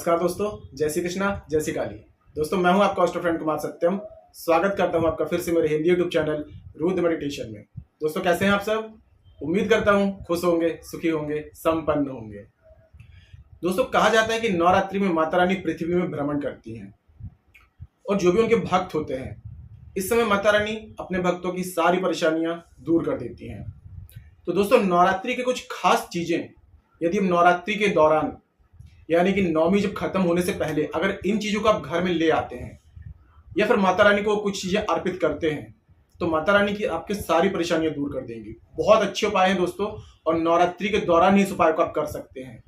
नमस्कार दोस्तों, जय श्री कृष्णा, जय श्री काली। दोस्तों मैं हूं आपका हॉस्ट फ्रेंड कुमार सत्यम। स्वागत करता हूं आपका फिर से मेरे Hindi YouTube channel Rudra meditation में। दोस्तों कैसे हैं आप सब? उम्मीद करता हूं खुश होंगे, सुखी होंगे, संपन्न होंगे। दोस्तों कहा जाता है कि नवरात्रि में माता रानी पृथ्वी में भ्रमण करती हैं और जो भी उनके भक्त होते हैं, इस समय माता रानी अपने भक्तों की सारी परेशानियां दूर कर देती हैं। तो दोस्तों नवरात्रि के कुछ खास चीजें यदि हम नवरात्रि के दौरान यानी कि नवमी जब खत्म होने से पहले अगर इन चीजों को आप घर में ले आते हैं या फिर माता रानी को कुछ चीजें अर्पित करते हैं तो माता रानी की आपके सारी परेशानियां दूर कर देंगी। बहुत अच्छे उपाय हैं दोस्तों, और नवरात्रि के दौरान ही इस उपाय को आप कर सकते हैं।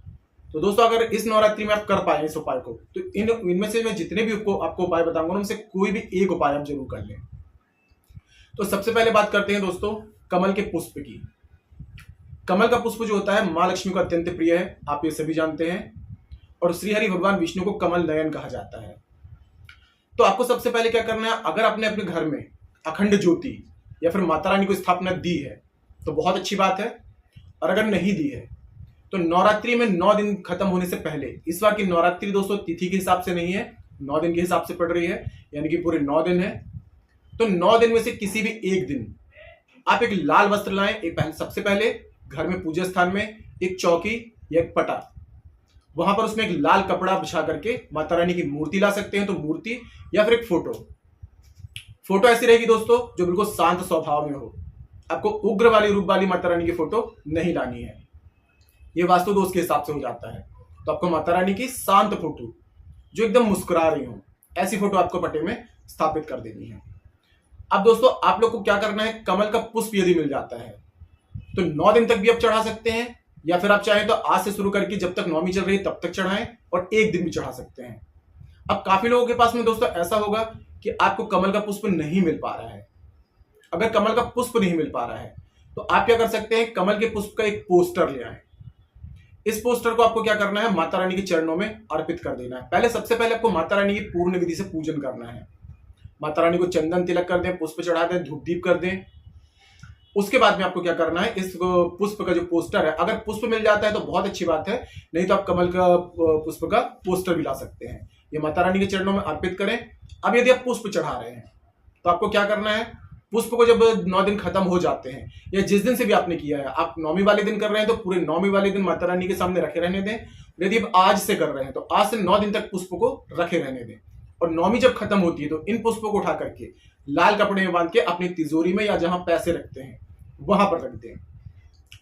तो दोस्तों अगर इस नवरात्रि में आप कर पाए इस उपाय को तो इनमें से मैं जितने भी आपको उपाय बताऊंगा उनमें से कोई भी एक उपाय आप जरूर कर लें। तो सबसे पहले बात करते हैं दोस्तों कमल के पुष्प की। कमल का पुष्प जो होता है माँ लक्ष्मी को अत्यंत प्रिय है, आप ये सभी जानते हैं, और श्री हरि भगवान विष्णु को कमल नयन कहा जाता है। तो आपको सबसे पहले क्या करना है, अगर आपने अपने घर में अखंड ज्योति या फिर माता रानी को स्थापना दी है तो बहुत अच्छी बात है, और अगर नहीं दी है तो नवरात्रि में 9 दिन खत्म होने से पहले, इस बार की नवरात्रि दोस्तों तिथि के हिसाब से नहीं है, 9 दिन के हिसाब से पड़ रही है, यानी कि पूरे 9 दिन है। तो 9 दिन में से किसी भी एक दिन आप एक लाल वस्त्र लाएं। सबसे पहले घर में पूजा स्थान में एक चौकी या एक पटा, वहां पर उसमें एक लाल कपड़ा बिछा करके माता रानी की मूर्ति ला सकते हैं, तो मूर्ति या फिर एक फोटो ऐसी रहेगी दोस्तों जो बिल्कुल शांत स्वभाव में हो। आपको उग्र वाली रूप वाली माता रानी की फोटो नहीं लानी है, ये वास्तु दोष के हिसाब से हो जाता है। तो आपको माता रानी की शांत फोटो जो एकदम मुस्कुरा रही हो, ऐसी फोटो आपको पटे में स्थापित कर देनी है। अब दोस्तों आप लोग को क्या करना है, कमल का पुष्प यदि मिल जाता है तो 9 दिन तक भी आप चढ़ा सकते हैं, या फिर आप चाहें तो आज से शुरू करके जब तक नवमी चल रही है तब तक चढ़ाएं, और एक दिन भी चढ़ा सकते हैं। अब काफी लोगों के पास में दोस्तों ऐसा होगा कि आपको कमल का पुष्प नहीं मिल पा रहा है। अगर कमल का पुष्प नहीं मिल पा रहा है तो आप क्या कर सकते हैं, कमल के पुष्प का एक पोस्टर ले आए। इस पोस्टर को आपको क्या करना है, माता रानी के चरणों में अर्पित कर देना है। सबसे पहले आपको माता रानी की पूर्ण विधि से पूजन करना है। माता रानी को चंदन तिलक कर दें, पुष्प चढ़ा दें, धूप दीप कर दें। उसके बाद में आपको क्या करना है, इस पुष्प का जो पोस्टर है, अगर पुष्प मिल जाता है तो बहुत अच्छी बात है, नहीं तो आप कमल का पुष्प का पोस्टर भी ला सकते हैं। ये माता रानी के चरणों में अर्पित करें। अब यदि आप पुष्प चढ़ा रहे हैं तो आपको क्या करना है, पुष्प को जब 9 दिन खत्म हो जाते हैं या जिस दिन से भी आपने किया है, आप नौमी वाले दिन कर रहे हैं तो पूरे नौमी वाले दिन माता रानी के सामने रखे रहने दें। यदि आप आज से कर रहे हैं तो आज से 9 दिन तक पुष्प को रखे रहने दें, और नौमी जब खत्म होती है तो इन पुष्पों को उठा करके लाल कपड़े में बांध के अपनी तिजोरी में या जहां पैसे रखते हैं वहां पर रख दें।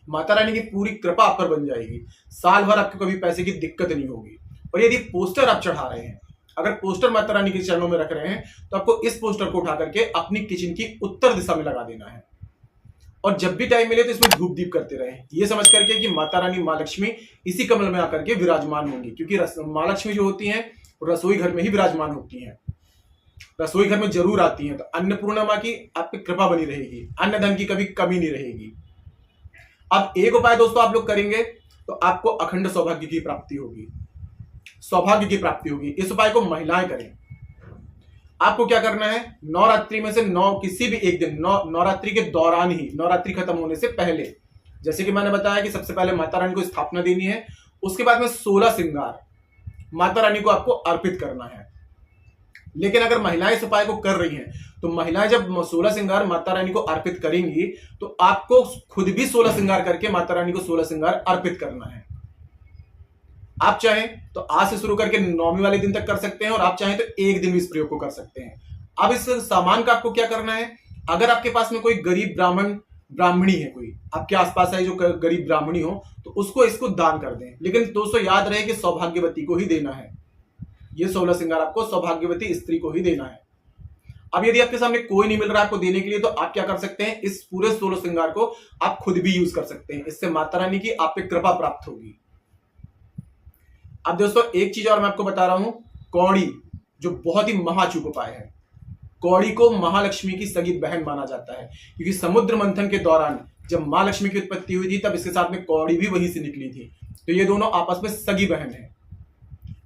माता रानी की पूरी कृपा आप पर बन जाएगी, साल भर आपको कभी पैसे की दिक्कत नहीं होगी। और यदि पोस्टर आप चढ़ा रहे हैं, अगर पोस्टर माता रानी के चरणों में रख रहे हैं तो आपको इस पोस्टर को उठा करके अपनी किचन की उत्तर दिशा में लगा देना है, और जब भी टाइम मिले तो इसमें धूप दीप करते रहे, ये समझ करके कि माता रानी माँ लक्ष्मी इसी कमल में आकर के विराजमान होंगी, क्योंकि माँ लक्ष्मी जो होती हैं रसोई घर में ही विराजमान होती हैं, रसोई घर में जरूर आती हैं। तो अन्नपूर्णा माँ की आप पे कृपा बनी रहेगी, अन्न धन की कभी कमी नहीं रहेगी। अब एक उपाय दोस्तों आप लोग करेंगे तो आपको अखंड सौभाग्य की प्राप्ति होगी, सौभाग्य की प्राप्ति होगी। इस उपाय को महिलाएं करें। आपको क्या करना है, नवरात्रि में से किसी भी एक दिन, नवरात्रि के दौरान ही, नवरात्रि खत्म होने से पहले, जैसे कि मैंने बताया कि सबसे पहले माता रानी को स्थापना देनी है, उसके बाद में 16 श्रृंगार माता रानी को आपको अर्पित करना है। लेकिन अगर महिलाएं इस उपाय को कर रही हैं तो महिलाएं जब 16 श्रृंगार माता रानी को अर्पित करेंगी तो आपको खुद भी 16 श्रृंगार करके माता रानी को 16 श्रृंगार अर्पित करना है। आप चाहें तो आज से शुरू करके नौमी वाले दिन तक कर सकते हैं, और आप चाहें तो एक दिन भी इस प्रयोग को कर सकते हैं। अब इस सामान का आपको क्या करना है, अगर आपके पास में कोई गरीब ब्राह्मणी है, कोई आपके आसपास है जो गरीब ब्राह्मणी हो, तो उसको इसको दान कर दें। लेकिन दोस्तों याद रहे कि सौभाग्यवती को ही देना है, ये 16 श्रृंगार आपको सौभाग्यवती स्त्री को ही देना है। अब यदि आपके सामने कोई नहीं मिल रहा है आपको देने के लिए, तो आप क्या कर सकते हैं, इस पूरे 16 श्रृंगार को आप खुद भी यूज कर सकते हैं। इससे माता रानी की आप पे कृपा प्राप्त होगी। अब दोस्तों एक चीज और मैं आपको बता रहा हूं, कौड़ी जो बहुत ही महाचूक उपाय है। कौड़ी को महालक्ष्मी की सगी बहन माना जाता है, क्योंकि समुद्र मंथन के दौरान जब मां लक्ष्मी की उत्पत्ति हुई थी तब इसके साथ में कौड़ी भी वहीं से निकली थी, तो ये दोनों आपस में सगी बहन है।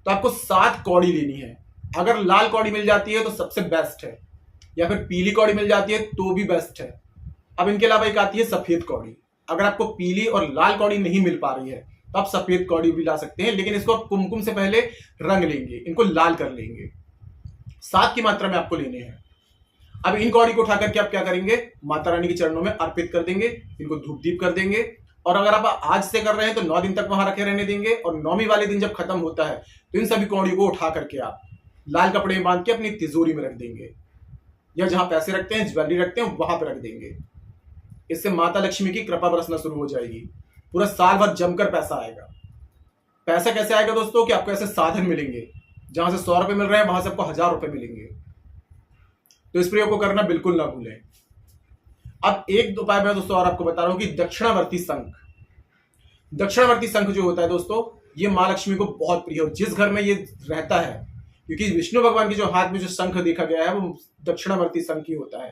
तो आपको 7 कौड़ी लेनी है। अगर लाल कौड़ी मिल जाती है तो सबसे बेस्ट है, या फिर पीली कौड़ी मिल जाती है तो भी बेस्ट है। अब इनके अलावा एक आती है सफेद कौड़ी। अगर आपको पीली और लाल कौड़ी नहीं मिल पा रही है तो आप सफेद कौड़ी भी ला सकते हैं, लेकिन इसको आप कुमकुम से पहले रंग लेंगे, इनको लाल कर लेंगे। 7 की मात्रा में आपको लेने हैं। अब इन कौड़ी को उठाकर के आप क्या करेंगे, माता रानी के चरणों में अर्पित कर देंगे, इनको धूप दीप कर देंगे। और अगर आप आज से कर रहे हैं तो 9 दिन तक वहां रखे रहने देंगे, और 9वीं वाले दिन जब खत्म होता है तो इन सभी कौड़ी को उठा करके आप लाल कपड़े में बांध के अपनी तिजोरी में रख देंगे, या जहां पैसे रखते हैं, ज्वेलरी रखते हैं, वहां पर रख देंगे। इससे माता लक्ष्मी की कृपा बरसना शुरू हो जाएगी। पूरा साल भर जमकर पैसा आएगा। पैसा कैसे आएगा दोस्तों, कि आपको ऐसे साधन मिलेंगे, जहां से 100 रुपए मिल रहे हैं वहां से आपको 1000 रुपए मिलेंगे। तो इस प्रयोग को करना बिल्कुल ना भूलें। अब एक उपाय मैं दोस्तों और आपको बता रहा हूं कि दक्षिणावर्ती शंख। दक्षिणावर्ती शंख जो होता है दोस्तों, ये मां लक्ष्मी को बहुत प्रिय है। जिस घर में ये रहता है, क्योंकि विष्णु भगवान के जो हाथ में जो शंख देखा गया है वो दक्षिणावर्ती शंख ही होता है।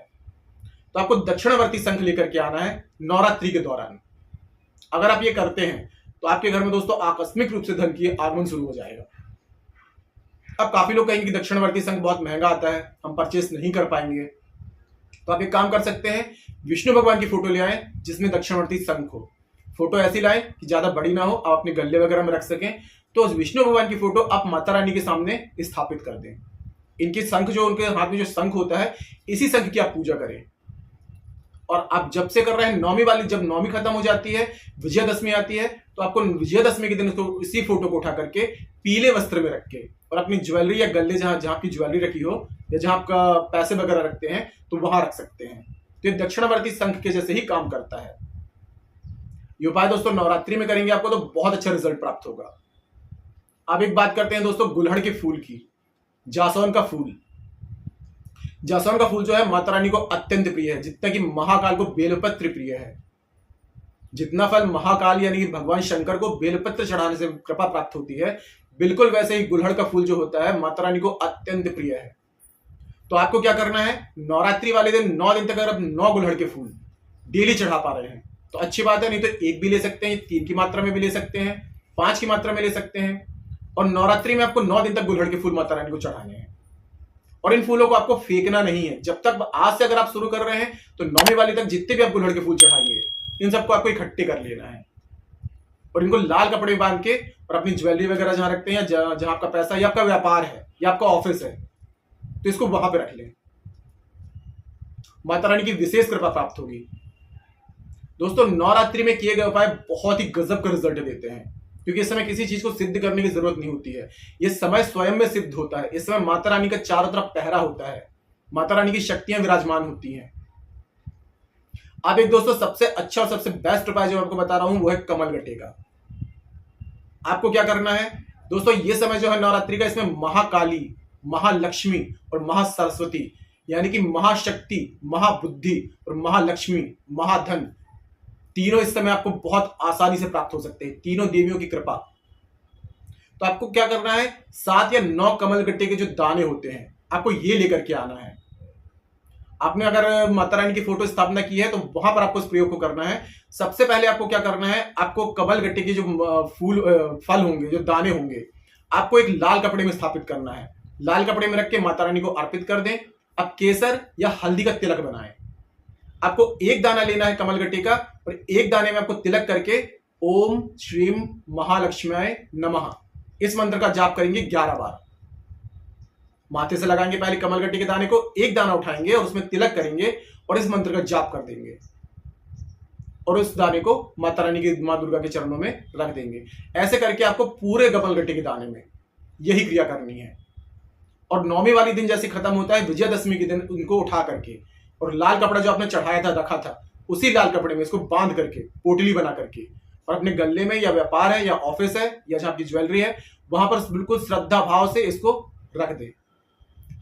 तो आपको दक्षिणावर्ती शंख लेकर के आना है नवरात्रि के दौरान। अगर आप ये करते हैं तो आपके घर में दोस्तों आकस्मिक रूप से धन की आगमन शुरू हो जाएगा। अब काफी लोग कहेंगे कि दक्षिणावर्ती शंख बहुत महंगा आता है, हम परचेस नहीं कर पाएंगे। तो आप एक काम कर सकते हैं, विष्णु भगवान की फोटो ले आए जिसमें दक्षिणावर्ती शंख हो। फोटो ऐसी लाएं कि ज्यादा बड़ी ना हो, आप अपने गले वगैरह में रख सकें। तो विष्णु भगवान की फोटो आप माता रानी के सामने स्थापित कर दें। इनकी शंख जो, उनके हाथ में जो शंख होता है, इसी शंख की आप पूजा करें। और आप जब से कर रहे हैं 9वीं वाली, जब 9वीं खत्म हो जाती है, विजयदशमी आती है, तो आपको विजयदशमी के दिन उसको इसी फोटो को उठा करके पीले वस्त्र में रख के और अपनी ज्वेलरी या गले जहां जहां की ज्वेलरी रखी हो, या जहां आपका पैसे वगैरह रखते हैं, तो वहां रख सकते हैं। तो ये दक्षिणावर्ती शंख के जैसे ही काम करता है। ये उपाय दोस्तों नवरात्रि में करेंगे आपको तो बहुत अच्छा रिजल्ट प्राप्त होगा। अब एक बात करते हैं दोस्तों गुलहड़ के फूल की। जासौन का फूल, जासौन का फूल जो है माता रानी को अत्यंत प्रिय है, जितना कि महाकाल को बेलपत्र प्रिय है। जितना फल महाकाल यानी कि भगवान शंकर को बेलपत्र चढ़ाने से कृपा प्राप्त होती है, बिल्कुल वैसे ही गुलहड़ का फूल जो होता है माता रानी को अत्यंत प्रिय है। तो आपको क्या करना है, नवरात्रि वाले दिन 9 दिन तक अगर आप 9 गुलहड़ के फूल डेली चढ़ा पा रहे हैं तो अच्छी बात है, नहीं तो 1 भी ले सकते हैं, 3 की मात्रा में भी ले सकते हैं, 5 की मात्रा में ले सकते हैं। और नवरात्रि में आपको 9 दिन तक गुलहड़ के फूल माता रानी को चढ़ाने हैं। और इन फूलों को आपको फेंकना नहीं है। जब तक आज से अगर आप शुरू कर रहे हैं तो 9वीं वाली तक जितने भी आप गुलहड़ के फूल चढ़ाएंगे, इन सबको आपको इकट्ठे कर लेना है और इनको लाल कपड़े में बांध के और अपनी ज्वेलरी वगैरह जहां रखते हैं, जहां आपका पैसा या आपका व्यापार है या आपका ऑफिस है, तो इसको वहां पे रख लें। माता रानी की विशेष कृपा प्राप्त होगी। दोस्तों नवरात्रि में किए गए उपाय बहुत ही गजब का रिजल्ट देते हैं, क्योंकि इस समय किसी चीज को सिद्ध करने की जरूरत नहीं होती है। यह समय स्वयं में सिद्ध होता है। इस समय माता रानी का चारों तरफ पहरा होता है, माता रानी की शक्तियां विराजमान होती हैं। अब एक दोस्तों सबसे अच्छा और सबसे बेस्ट उपाय जो आपको बता रहा हूं वो है कमलगट्टे का। आपको क्या करना है दोस्तों, ये समय जो है नवरात्रि का, इसमें महाकाली, महालक्ष्मी और महासरस्वती यानी कि महाशक्ति, महाबुद्धि और महालक्ष्मी, महाधन, तीनों इस समय आपको बहुत आसानी से प्राप्त हो सकते हैं, तीनों देवियों की कृपा। तो आपको क्या करना है, 7 या 9 कमलगट्टे के जो दाने होते हैं आपको ये लेकर के आना है। आपने अगर माता रानी की फोटो स्थापना की है तो वहां पर आपको इस प्रयोग को करना है। सबसे पहले आपको क्या करना है, आपको कमलगट्टे के जो फल होंगे, जो दाने होंगे, आपको एक लाल कपड़े में स्थापित करना है। लाल कपड़े में रख के माता रानी को अर्पित कर दें। अब केसर या हल्दी का तिलक बनाएं। आपको एक दाना लेना है कमलगट्टे का और एक दाने में आपको तिलक करके ओम श्रीम महालक्ष्म्याय नमः इस मंत्र का जाप करेंगे 11 बार। माथे से लगाएंगे पहले कमलगट्टे के दाने को, एक दाना उठाएंगे और उसमें तिलक करेंगे और इस मंत्र का जाप कर देंगे और उस दाने को माता रानी की, मां दुर्गा के चरणों में रख देंगे। ऐसे करके आपको पूरे कमलगट्टे के दाने में यही क्रिया करनी है। और 9वीं वाली दिन जैसे खत्म होता है, विजयदशमी के दिन उनको उठा करके और लाल कपड़ा जो आपने चढ़ाया था, रखा था, उसी लाल कपड़े में इसको बांध करके पोटली बना करके और अपने गले में, या व्यापार है या ऑफिस है या जहां आपकी ज्वेलरी है, वहां पर बिल्कुल श्रद्धा भाव से इसको रख दे।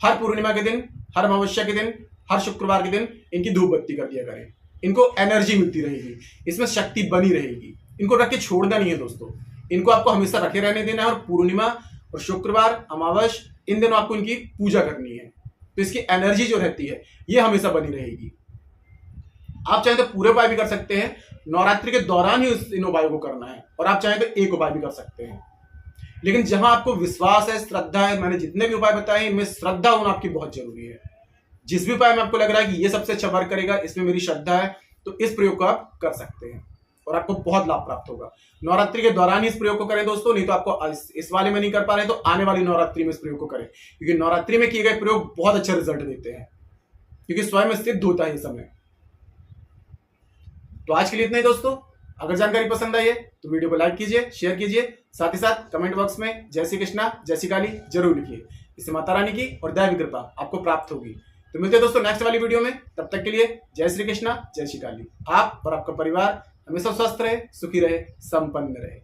हर पूर्णिमा के दिन, हर अमावस्या के दिन, हर शुक्रवार के दिन इनकी धूप बत्ती कर दिया करें। इनको एनर्जी मिलती रहेगी, इसमें शक्ति बनी रहेगी। इनको रख के छोड़ना नहीं है दोस्तों, इनको आपको हमेशा रखे रहने देना है। और पूर्णिमा और शुक्रवार, अमावस्या, इन दिनों आपको इनकी पूजा करनी है, तो इसकी एनर्जी जो रहती है ये हमेशा बनी रहेगी। आप चाहे तो पूरे उपाय भी कर सकते हैं, नवरात्रि के दौरान ही इन उपायों को करना है, और आप चाहे तो एक उपाय भी कर सकते हैं। लेकिन जहां आपको विश्वास है, श्रद्धा है, मैंने जितने भी उपाय बताए इनमें श्रद्धा होना आपकी बहुत जरूरी है। जिस भी उपाय में आपको लग रहा है कि ये सबसे अच्छा वर्क करेगा, इसमें मेरी श्रद्धा है, तो इस प्रयोग को आप कर सकते हैं। और आपको बहुत लाभ प्राप्त होगा। नवरात्रि के दौरान ही इस प्रयोग को करें दोस्तों, नहीं तो आपको इस वाले में नहीं कर पा रहे तो आने वाली नवरात्रि में इस प्रयोग को करें, क्योंकि नवरात्रि में किए गए प्रयोग बहुत अच्छे रिजल्ट देते हैं, क्योंकि स्वयं सिद्ध होता है ये समय। तो आज के लिए इतना ही दोस्तों। अगर जानकारी पसंद आई है तो वीडियो को लाइक कीजिए, शेयर कीजिए, साथ ही साथ कमेंट बॉक्स में जय श्री कृष्णा जय श्री काली जरूर लिखिए। इससे माता रानी की और दैवी कृपा आपको प्राप्त होगी। तो मिलते हैं दोस्तों नेक्स्ट वाली वीडियो में, तब तक के लिए जय श्री कृष्णा जय श्री काली। आप और आपका परिवार हमेशा स्वस्थ रहे, सुखी रहे, संपन्न रहे।